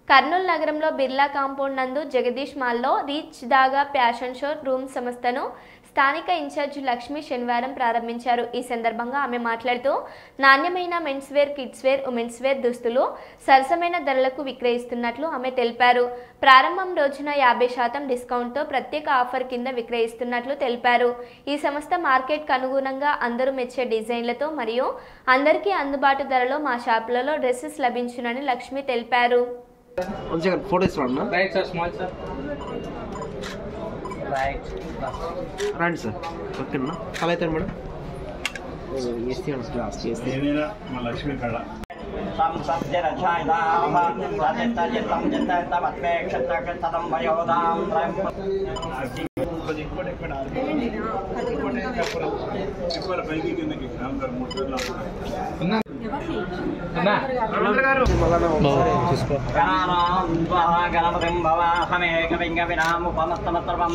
కర్నూలు నగరంలో బిర్లా కాంపౌండ్ నందు జగదీష్ మాల్లో రిచ్ దాగా ఫ్యాషన్ షో రూమ్ సంస్థను స్థానిక ఇన్ఛార్జ్ లక్ష్మి శనివారం ప్రారంభించారు. ఈ సందర్భంగా ఆమె మాట్లాడుతూ నాణ్యమైన men's wear, kids wear, women's wear దుస్తులు సరసమైన ధరలకు విక్రయిస్తున్నట్లు ఆమె తెలిపారు. ప్రారంభం రోజున 50% డిస్కౌంట్తో ప్రత్యేక ఆఫర్ కింద విక్రయిస్తున్నట్లు తెలిపారు. ఈ సంస్థ మార్కెట్కు అనుగుణంగా అందరూ మెచ్చే డిజైన్లతో మరియు అందరికీ అందుబాటు ధరలో మా షాపులలో డ్రెస్సెస్ లభించునని లక్ష్మి తెలిపారు. రండి సార్, ఓకేనా? అలా అయితే మేడం లక్ష్మీ కళ గణపతిం భవాహమేకవింగవినాముపమస్తమత్రవం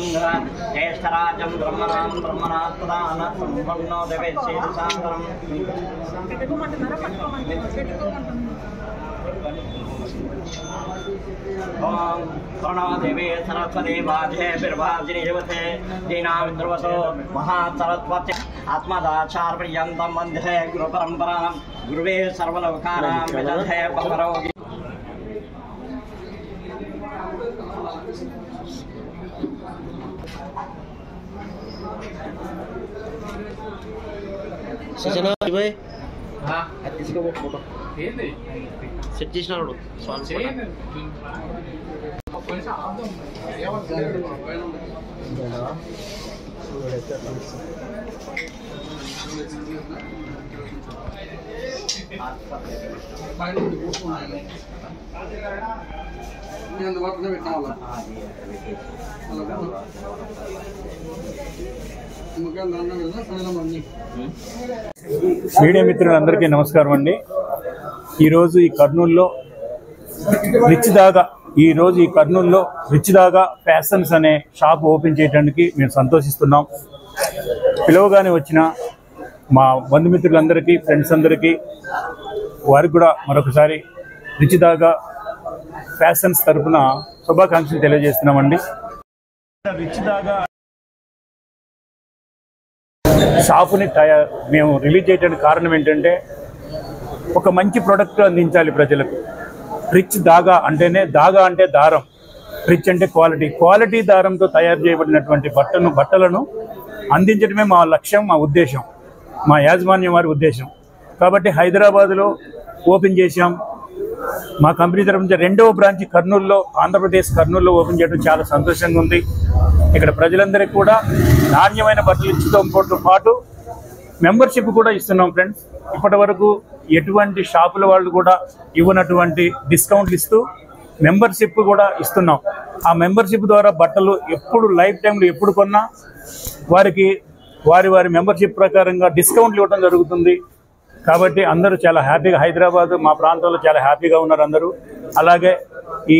జ్యేష్ఠరాజం బ్రహ్మణాం బ్రహ్మణాత్మదానో దేవేశేషాంతరం ఓం ప్రణవదేవి సరస్వతి బాధే బిర్వాజిని యువతే దీనావిద్రవసో మహాసరస్వతి ఆత్మదాచార్యంతం వందే గురు పరంపరాం గురువే సర్వలోకానాం విదధే భవరోగి. సెట్ చేసినాడు మీడియా మిత్రులందరికీ నమస్కారం అండి. ఈరోజు ఈ కర్నూలులో రిచ్ దాగా ఫ్యాషన్స్ అనే షాప్ ఓపెన్ చేయడానికి మేము సంతోషిస్తున్నాం. పిలవగానే వచ్చిన మా బంధుమిత్రులందరికీ, ఫ్రెండ్స్ అందరికీ, వారికి కూడా మరొకసారి రిచ్ దాగా ఫ్యాషన్స్ తరఫున శుభాకాంక్షలు తెలియజేస్తున్నామండి. రిచ్ దాగా షాపుని మేము రిలీజ్ చేయడానికి కారణం ఏంటంటే, ఒక మంచి ప్రోడక్ట్ అందించాలి ప్రజలకు. రిచ్ దాగా అంటేనే, దాగా అంటే దారం, రిచ్ అంటే క్వాలిటీ దారంతో తయారు చేయబడినటువంటి బట్టలను అందించడమే మా లక్ష్యం, మా ఉద్దేశం, మా యాజమాన్యం వారి ఉద్దేశం. కాబట్టి హైదరాబాద్లో ఓపెన్ చేశాం. మా కంపెనీ తరఫు నుంచి 2వ బ్రాంచ్ కర్నూలులో, ఆంధ్రప్రదేశ్ కర్నూలులో ఓపెన్ చేయడం చాలా సంతోషంగా ఉంది. ఇక్కడ ప్రజలందరికీ కూడా నాణ్యమైన బట్టలు ఇచ్చడంతో పాటు మెంబర్షిప్ కూడా ఇస్తున్నాం ఫ్రెండ్స్. ఇప్పటి వరకు ఎటువంటి షాపుల వాళ్ళు కూడా ఇవ్వనటువంటి డిస్కౌంట్లు ఇస్తూ మెంబర్షిప్ కూడా ఇస్తున్నాం. ఆ మెంబర్షిప్ ద్వారా బట్టలు ఎప్పుడు లైఫ్ టైంలో ఎప్పుడు కొన్నా వారికి వారి మెంబర్షిప్ ప్రకారంగా డిస్కౌంట్లు ఇవ్వడం జరుగుతుంది. కాబట్టి అందరూ చాలా హ్యాపీగా, హైదరాబాద్ మా ప్రాంతంలో చాలా హ్యాపీగా ఉన్నారు అందరూ. అలాగే ఈ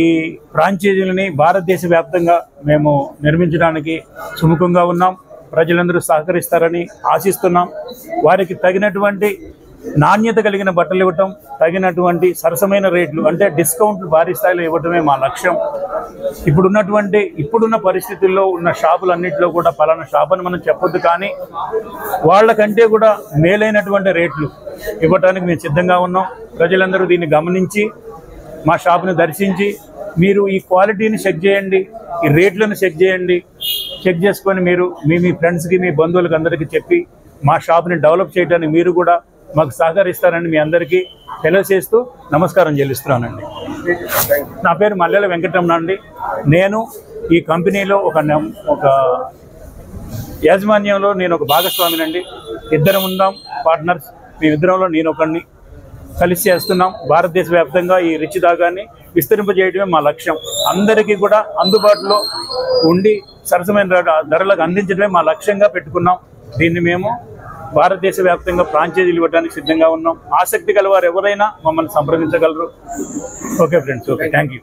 ఫ్రాంచైజీలని భారతదేశ వ్యాప్తంగా మేము నిర్మించడానికి సుముఖంగా ఉన్నాం. ప్రజలందరూ సహకరిస్తారని ఆశిస్తున్నాం. వారికి తగినటువంటి నాణ్యత కలిగిన బట్టలు ఇవ్వటం, తగినటువంటి సరసమైన రేట్లు అంటే డిస్కౌంట్లు భారీ స్థాయిలో ఇవ్వటమే మా లక్ష్యం. ఇప్పుడున్న పరిస్థితుల్లో ఉన్న షాపులన్నింటిలో కూడా పలానా షాప్ అని మనం చెప్పొద్దు, కానీ వాళ్ళకంటే కూడా మేలైనటువంటి రేట్లు ఇవ్వటానికి మేము సిద్ధంగా ఉన్నాం. ప్రజలందరూ దీన్ని గమనించి మా షాపుని దర్శించి మీరు ఈ క్వాలిటీని చెక్ చేయండి, ఈ రేట్లను చెక్ చేయండి. చెక్ చేసుకొని మీరు మీ ఫ్రెండ్స్కి, మీ బంధువులకి అందరికీ చెప్పి మా షాప్ని డెవలప్ చేయడానికి మీరు కూడా మాకు సహకరిస్తారని మీ అందరికీ తెలియజేస్తూ నమస్కారం చెల్లిస్తున్నానండి. నా పేరు మల్లెల వెంకటరమణ అండి. నేను ఈ కంపెనీలో ఒక యాజమాన్యంలో నేను ఒక భాగస్వామినండి. ఇద్దరం ఉందాం పార్ట్నర్స్. మేమిద్దరంలో నేను ఒకరిని కలిసి చేస్తున్నాం. భారతదేశ వ్యాప్తంగా ఈ రిచ్ దాగాన్ని విస్తరింపజేయడమే మా లక్ష్యం. అందరికీ కూడా అందుబాటులో ఉండి సరసమైన ధరలకు అందించడమే మా లక్ష్యంగా పెట్టుకున్నాం. దీన్ని మేము భారతదేశ వ్యాప్తంగా ఫ్రాంచైజీలు ఇవ్వడానికి సిద్ధంగా ఉన్నాం. ఆసక్తి గల వారు ఎవరైనా మమ్మల్ని సంప్రదించగలరు. Okay friends, okay, thank you.